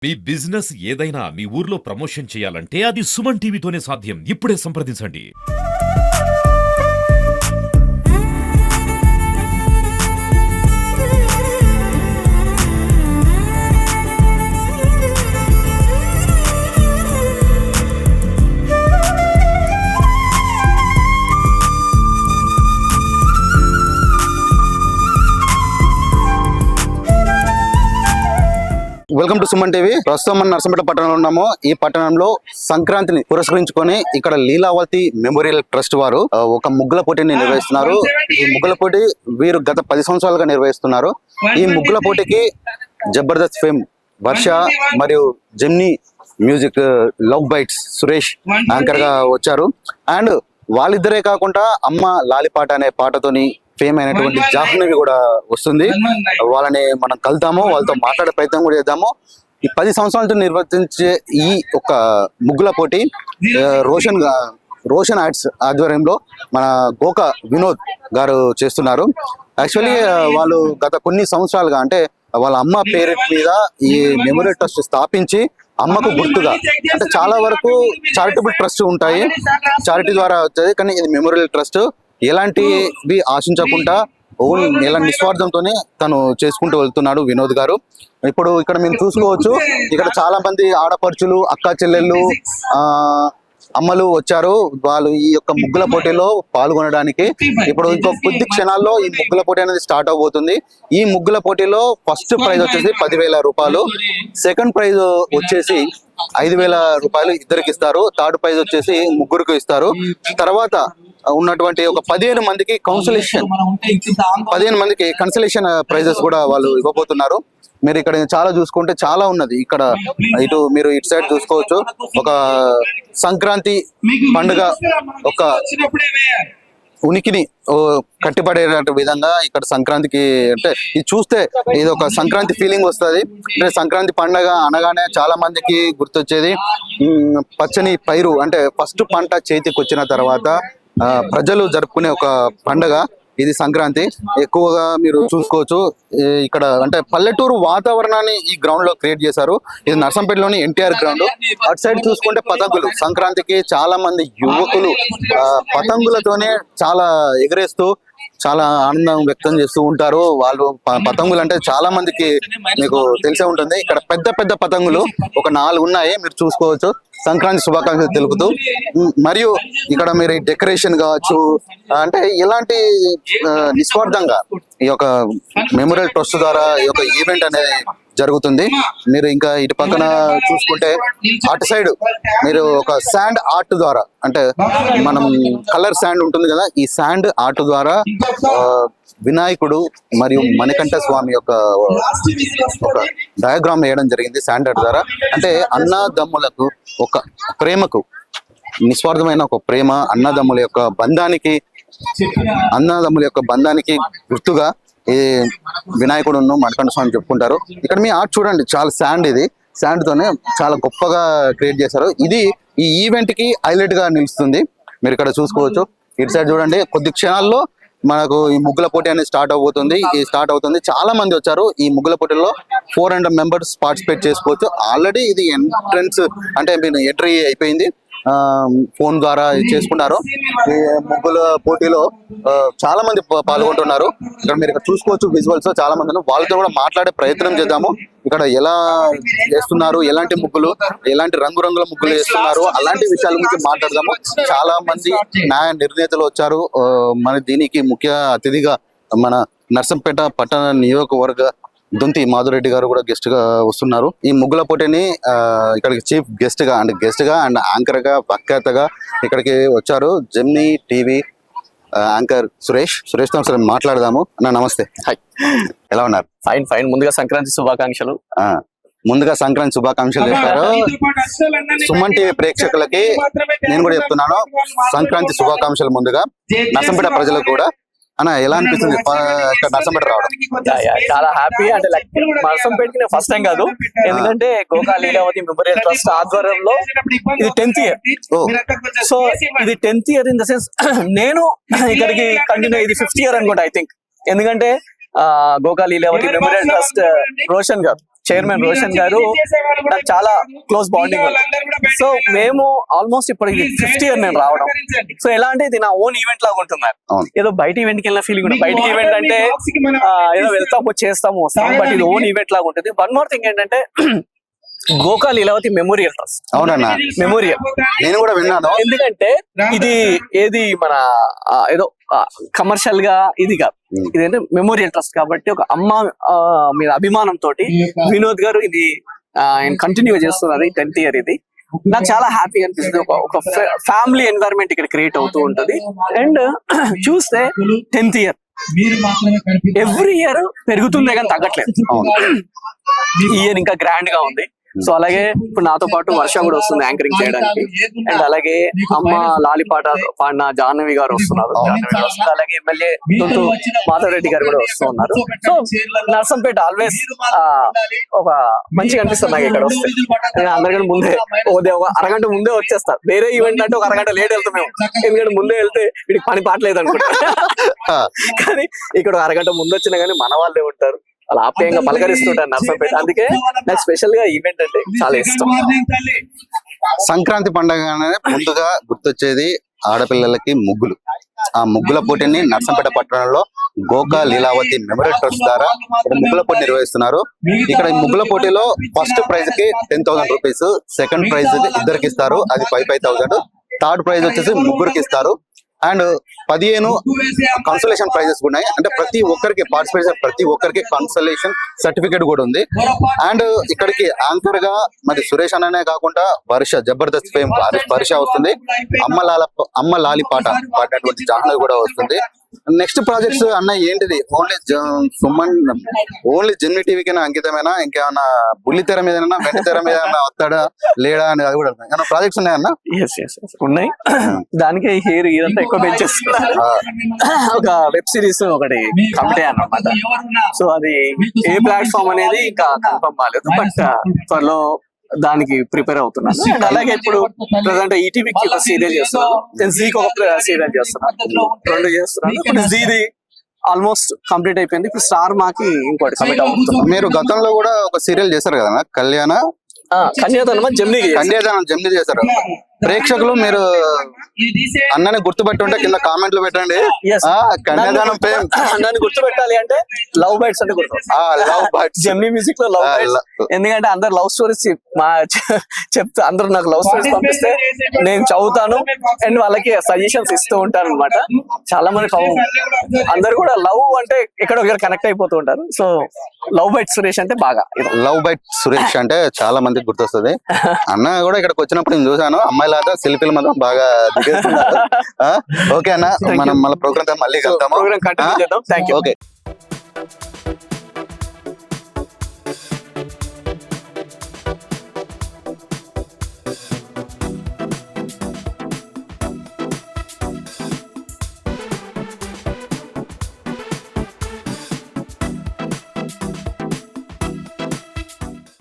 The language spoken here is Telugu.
మీ బిజినెస్ ఏదైనా మీ ఊర్లో ప్రమోషన్ చేయాలంటే అది సుమన్ టీవీతోనే సాధ్యం. ఇప్పుడే సంప్రదించండి. Welcome to Suman TV. ప్రస్తుతం మనం నర్సంపేట పట్టణంలో ఉన్నాము. ఈ పట్టణంలో సంక్రాంతిని పురస్కరించుకొని ఇక్కడ లీలావతి మెమోరియల్ ట్రస్ట్ వారు ఒక ముగ్గుల పోటీని నిర్వహిస్తున్నారు. ఈ ముగ్గుల పోటీ వీరు గత 10 సంవత్సరాలుగా నిర్వహిస్తున్నారు. ఈ ముగ్గుల పోటీకి జబర్దస్త్ ఫేమ్ వర్ష మరియు Gemini music love bytes Suresh anchor గా వచ్చారు. అండ్ వాళ్ళిద్దరే కాకుండా అమ్మ లాలిపాట అనే పాటతోని ఫేమ్ అయినటువంటి జాహ్నవి కూడా వస్తుంది. వాళ్ళని మనం కలుద్దాము, వాళ్ళతో మాట్లాడే ప్రయత్నం కూడా చేద్దాము. ఈ 10 సంవత్సరాలతో నిర్వర్తించే ఈ ఒక ముగ్గుల పోటీ రోషన్ ఆర్ట్స్ ఆధ్వర్యంలో మన గోకా వినోద్ గారు చేస్తున్నారు. యాక్చువల్లీ వాళ్ళు గత కొన్ని సంవత్సరాలుగా అంటే వాళ్ళ అమ్మ పేరు మీద ఈ మెమోరియల్ ట్రస్ట్ స్థాపించి అమ్మకు గుర్తుగా అంటే చాలా వరకు చారిటబుల్ ట్రస్ట్ ఉంటాయి, చారిటీ ద్వారా వచ్చేది. కానీ ఇది మెమోరియల్ ట్రస్ట్ ఎలాంటివి ఆశించకుండా ఇలా నిస్వార్థంతోనే తను చేసుకుంటూ వెళ్తున్నాడు వినోద్ గారు. ఇప్పుడు ఇక్కడ మేము చూసుకోవచ్చు, ఇక్కడ చాలా మంది ఆడపడుచులు, అక్క చెల్లెళ్ళు, అమ్మలు వచ్చారు. వాళ్ళు ఈ యొక్క ముగ్గుల పోటీలో పాల్గొనడానికి. ఇప్పుడు ఇంకో కొద్ది క్షణాల్లో ఈ ముగ్గుల పోటీ అనేది స్టార్ట్ అవబోతుంది. ఈ ముగ్గుల పోటీలో ఫస్ట్ ప్రైజ్ వచ్చేసి 10,000 రూపాయలు, సెకండ్ ప్రైజ్ వచ్చేసి 5,000 రూపాయలు ఇద్దరికి ఇస్తారు, థర్డ్ ప్రైజ్ వచ్చేసి ముగ్గురికి ఇస్తారు. తర్వాత ఉన్నటువంటి ఒక 15 మందికి కన్సలేషన్ ప్రైజెస్ కూడా వాళ్ళు ఇవ్వబోతున్నారు. మీరు ఇక్కడ చాలా చూసుకుంటే చాలా ఉన్నది. ఇక్కడ మీరు ఇటు సైడ్ చూసుకోవచ్చు, ఒక సంక్రాంతి పండుగ ఒక ఉనికిని కట్టిపడే విధంగా ఇక్కడ సంక్రాంతికి అంటే ఇది చూస్తే ఇది ఒక సంక్రాంతి ఫీలింగ్ వస్తుంది. అంటే సంక్రాంతి పండుగ అనగానే చాలా మందికి గుర్తొచ్చేది పచ్చని పైరు, అంటే ఫస్ట్ పంట చేతికి వచ్చిన తర్వాత ప్రజలు జరుపుకునే ఒక పండుగ ఇది సంక్రాంతి. ఎక్కువగా మీరు చూసుకోవచ్చు ఇక్కడ అంటే పల్లెటూరు వాతావరణాన్ని ఈ గ్రౌండ్ లో క్రియేట్ చేశారు. ఇది నర్సంపేటలోని ఎన్టీఆర్ గ్రౌండ్. అటు సైడ్ చూసుకుంటే పతంగులు, సంక్రాంతికి చాలా మంది యువకులు పతంగులతోనే చాలా ఎగరేస్తూ చాలా ఆనందం వ్యక్తం చేస్తూ ఉంటారు. వాళ్ళు పతంగులు అంటే చాలా మందికి మీకు తెలిసే ఉంటుంది. ఇక్కడ పెద్ద పెద్ద పతంగులు ఒక 4 ఉన్నాయి, మీరు చూసుకోవచ్చు. సంక్రాంతి శుభాకాంక్షలు తెలుపుతూ మరియు ఇక్కడ మీరు డెకరేషన్ కావచ్చు, అంటే ఇలాంటి నిస్వార్థంగా ఈ యొక్క మెమోరియల్ ట్రస్ట్ ద్వారా ఈ యొక్క ఈవెంట్ అనేది జరుగుతుంది. మీరు ఇంకా ఇటు పక్కన చూసుకుంటే అటు సైడ్ మీరు ఒక శాండ్ ఆర్ట్ ద్వారా, అంటే మనం కలర్ శాండ్ ఉంటుంది కదా, ఈ శాండ్ ఆర్ట్ ద్వారా వినాయకుడు మరియు మణికంఠ స్వామి యొక్క ఒక డయాగ్రామ్ వేయడం జరిగింది శాండ్ ఆర్ట్ ద్వారా. అంటే అన్నదమ్ములకు ఒక ప్రేమకు, నిస్వార్థమైన ఒక ప్రేమ, అన్నదమ్ముల యొక్క బంధానికి గుర్తుగా ఈ వినాయకుడును మణికంఠ స్వామి చెప్పుకుంటారు. ఇక్కడ మీ ఆర్ట్ చూడండి, చాలా శాండ్, ఇది శాండ్ తోనే చాలా గొప్పగా క్రియేట్ చేశారు. ఇది ఈ ఈవెంట్ కి హైలైట్ గా నిలుస్తుంది. మీరు ఇక్కడ చూసుకోవచ్చు. ఇటు సైడ్ చూడండి, కొద్ది క్షణాల్లో మనకు ఈ ముగ్గుల పోటీ అనేది స్టార్ట్ అవుతుంది. చాలా మంది వచ్చారు. ఈ ముగ్గుల పోటీలో 400 మెంబర్స్ పార్టిసిపేట్ చేసుకోవచ్చు. ఆల్రెడీ ఇది ఎంట్రన్స్ అంటే ఎంట్రీ అయిపోయింది, ఫోన్ ద్వారా చేసుకున్నారు. ఈ ముగ్గుల పోటీలో చాలా మంది పాల్గొంటున్నారు. ఇక్కడ మీరు ఇక్కడ చూసుకోవచ్చు విజువల్స్, చాలా మంది. వాళ్ళతో కూడా మాట్లాడే ప్రయత్నం చేద్దాము. ఇక్కడ ఎలా చేస్తున్నారు, ఎలాంటి ముగ్గులు, ఎలాంటి రంగురంగుల ముగ్గులు వేస్తున్నారు, అలాంటి విషయాల గురించి మాట్లాడదాము. చాలా మంది న్యాయ నిర్ణేతలు వచ్చారు. మన దీనికి ముఖ్య అతిథిగా మన నర్సంపేట పట్టణ నియోజకవర్గ దొంతి మాధురెడ్డి గారు కూడా గెస్ట్ గా వస్తున్నారు. ఈ ముగ్గుల పోటీని ఇక్కడికి చీఫ్ గెస్ట్ గా అండ్ యాంకర్ గా ప్రఖ్యాతగా ఇక్కడికి వచ్చారు. జెమ్నీ టీవీ యాంకర్ సురేష్ తో ఒకసారి మాట్లాడదాము. అన్న నమస్తే. హాయ్, ఎలా ఉన్నారు? ఫైన్. ముందుగా సంక్రాంతి శుభాకాంక్షలు. చెప్పారు. సుమన్ టీవీ ప్రేక్షకులకి నేను కూడా చెప్తున్నాను సంక్రాంతి శుభాకాంక్షలు ముందుగా. నర్సంపేట ప్రజలకు కూడా అన్న ఎలా అనిపిస్తుంది నర్సంపేట రావడం? చాలా హ్యాపీ. అంటే నర్సంపేటకి ఫస్ట్ టైం కాదు, ఎందుకంటే గోకా లీలావతి మెమోరియల్ ట్రస్ట్ ఆధ్వర్యంలో ఇది 10th ఇయర్. సో ఇది 10th year in the sense నేను ఇక్కడికి కంటిన్యూ, ఇది 5th ఇయర్ అనుకుంటా ఐ థింక్. ఎందుకంటే గోకా లీలావతి మెమోరియల్ ట్రస్ట్ రోషన్ గారు చైర్మన్ రోషన్ గారు నాకు చాలా క్లోజ్ బాండింగ్ ఉంది. సో మేము ఆల్మోస్ట్ ఇప్పుడు ఇది 5th ఇయర్ నేను రావడం. సో ఎలా అంటే ఇది నా ఓన్ ఈవెంట్ లాగా ఉంటుంది. అవును. ఏదో బయట ఈవెంట్ కి వెళ్ళిన ఫీలింగ్ ఉంటుంది. బయట ఈవెంట్ అంటే ఏదో వెళ్తాము చేస్తాము వస్తాము, బట్ ఇది ఓన్ ఈవెంట్ లాగా ఉంటుంది. వన్ మోర్ థింగ్ ఏంటంటే గోకా లీలావతి మెమోరియల్ ట్రస్ట్. అవునన్నా, మెమోరియల్ నేను కూడా విన్నాను. ఎందుకంటే ఇది ఏది మన ఏదో కమర్షియల్ గా ఇది కాదు, ఇదేంటే మెమోరియల్ ట్రస్ట్ కాబట్టి ఒక అమ్మ మీద అభిమానం తోటి వినోద్ గారు ఇది ఆయన కంటిన్యూ చేస్తున్నారు. ఈ 10th ఇయర్ ఇది నాకు చాలా హ్యాపీగా అనిపిస్తుంది. ఒక ఫ్యామిలీ ఎన్వైరన్మెంట్ ఇక్కడ క్రియేట్ అవుతూ ఉంటది. అండ్ చూస్తే 10th ఇయర్ ఎవ్రీ ఇయర్ పెరుగుతుందే కానీ తగ్గట్లేదు. ఈ ఇయర్ ఇంకా గ్రాండ్ గా ఉంది. సో అలాగే ఇప్పుడు నాతో పాటు వర్ష కూడా వస్తుంది యాంకరింగ్ చేయడానికి. అండ్ అలాగే అమ్మ లాలిపాట పాడిన జాహ్నవి గారు వస్తున్నారు. అలాగే ఎమ్మెల్యే తొంతు మాధవరెడ్డి గారు కూడా వస్తున్నారు. సో నర్సంపేట ఆల్వేస్ ఒక మంచిగా అనిపిస్తుంది నాకు ఇక్కడ వస్తే. అందరికంటే ముందే ఒక అరగంట ముందే వచ్చేస్తారు. వేరే ఈవెంట్ అంటే ఒక అరగంట లేట్ వెళ్తాం మేము, ఎందుకంటే ముందే వెళ్తే వీడికి పని పాటలేదు అనుకుంటా. కానీ ఇక్కడ అరగంట ముందు వచ్చినా కానీ మన వాళ్ళే ఉంటారు, అలా ఆప్యాయంగా పలకరిస్తుంటారు నర్సంపేట. అందుకే నాకు స్పెషల్ గా ఈవెంట్ అంటే చాలా ఇష్టం. సంక్రాంతి పండుగ ముందుగా గుర్తొచ్చేది ఆడపిల్లలకి ముగ్గులు. ఆ ముగ్గుల పోటీని నర్సంపేట పట్టణంలో గోకా లీలావతి మెమోరియల్ ట్రస్ట్ ద్వారా ముగ్గుల పోటీ నిర్వహిస్తున్నారు. ఇక్కడ ఈ ముగ్గుల పోటీలో ఫస్ట్ ప్రైజ్ కి 10,000 రూపీస్, సెకండ్ ప్రైజ్ ఇద్దరికి ఇస్తారు, అది 5,000, థర్డ్ ప్రైజ్ వచ్చేసి ముగ్గురికి ఇస్తారు. అండ్ 15 కన్సలేషన్ ప్రైజెస్ ఉన్నాయి. అంటే ప్రతి ఒక్కరికి పార్టిసిపేట్ చేసే ప్రతి ఒక్కరికి కన్సలేషన్ సర్టిఫికేట్ కూడా ఉంది. అండ్ ఇక్కడికి యాంకర్ గా మరి సురేష్ అన్ననే కాకుండా వర్ష, జబర్దస్త్ ఫేమ్ వర్ష వస్తుంది. అమ్మ లాలి పాట పాడినటువంటి జాహ్నవి కూడా వస్తుంది. నెక్స్ట్ ప్రాజెక్ట్స్ అన్న ఏంటిది? ఓన్లీ జెమినీ టీవీకి అంకితమైనా, ఇంకేమన్నా బుల్లి తెర మీద వెండి తెర మీద వస్తాడా లేడా అని అది కూడా ఏమన్నా ప్రాజెక్ట్స్ ఉన్నాయన్నా? ఉన్నాయి. దానికి హెయిర్ ఇదంతా ఎక్కువ పెంచేస్తున్నారు. ఒక వెబ్ సిరీస్ ఒకటి కమిటీ అన్నమాట. సో అది ఏ ప్లాట్ఫామ్ అనేది ఇంకా కన్ఫర్మ్ కాలేదు, బట్ త్వరలో దానికి ప్రిపేర్ అవుతున్నాను. అండ్ అలాగే ఇప్పుడు ప్రజెంట్ ఈటీవీకి ఒక సీరియల్ చేస్తున్నాను, నేను జీకి ఒక సీరియల్ చేస్తున్నాను, 2 చేస్తున్నాను. ఇప్పుడు జీది ఆల్మోస్ట్ కంప్లీట్ అయిపోయింది. ఇప్పుడు స్టార్ మాకి ఇంకోటి కమిట్ అవుతుంది. మీరు గతంలో కూడా ఒక సీరియల్ చేశారు కదా, కన్యాదానం జమ్ని చేశారు. ప్రేక్షకులు మీరు అన్నని గుర్తుపెట్టి ఉంటే కింద కామెంట్లు పెట్టండి. కన్యాదానం ఫేమ్ అన్నని గుర్తుపెట్టాలి అంటే లవ్ బైట్స్ అంటే లవ్ బైట్స్, జెమినీ మ్యూజిక్ లో లవ్ బైట్స్. ఎందుకంటే అందరు లవ్ స్టోరీస్ చెప్తా, అందరూ నాకు లవ్ స్టోరీస్ పంపిస్తే నేను చదువుతాను అండ్ వాళ్ళకి సజెషన్స్ ఇస్తూ ఉంటాను అనమాట. చాలా మంది అందరు కూడా లవ్ అంటే ఎక్కడో ఒకరు కనెక్ట్ అయిపోతూ ఉంటారు. సో లవ్ బైట్ సురేష్ అంటే బాగా లవ్ బైట్ సురేష్ అంటే చాలా మందికి గుర్తొస్తుంది. అన్న కూడా ఇక్కడికి వచ్చినప్పుడు నేను చూసాను, అమ్మాయిలాగా సెల్ఫీలు మాత్రం బాగా దిగేస్తున్నారు. ఓకే అన్న, మనం మళ్ళీ ప్రోగ్రామ్ మళ్ళీ వెళ్తాము. ఓకే.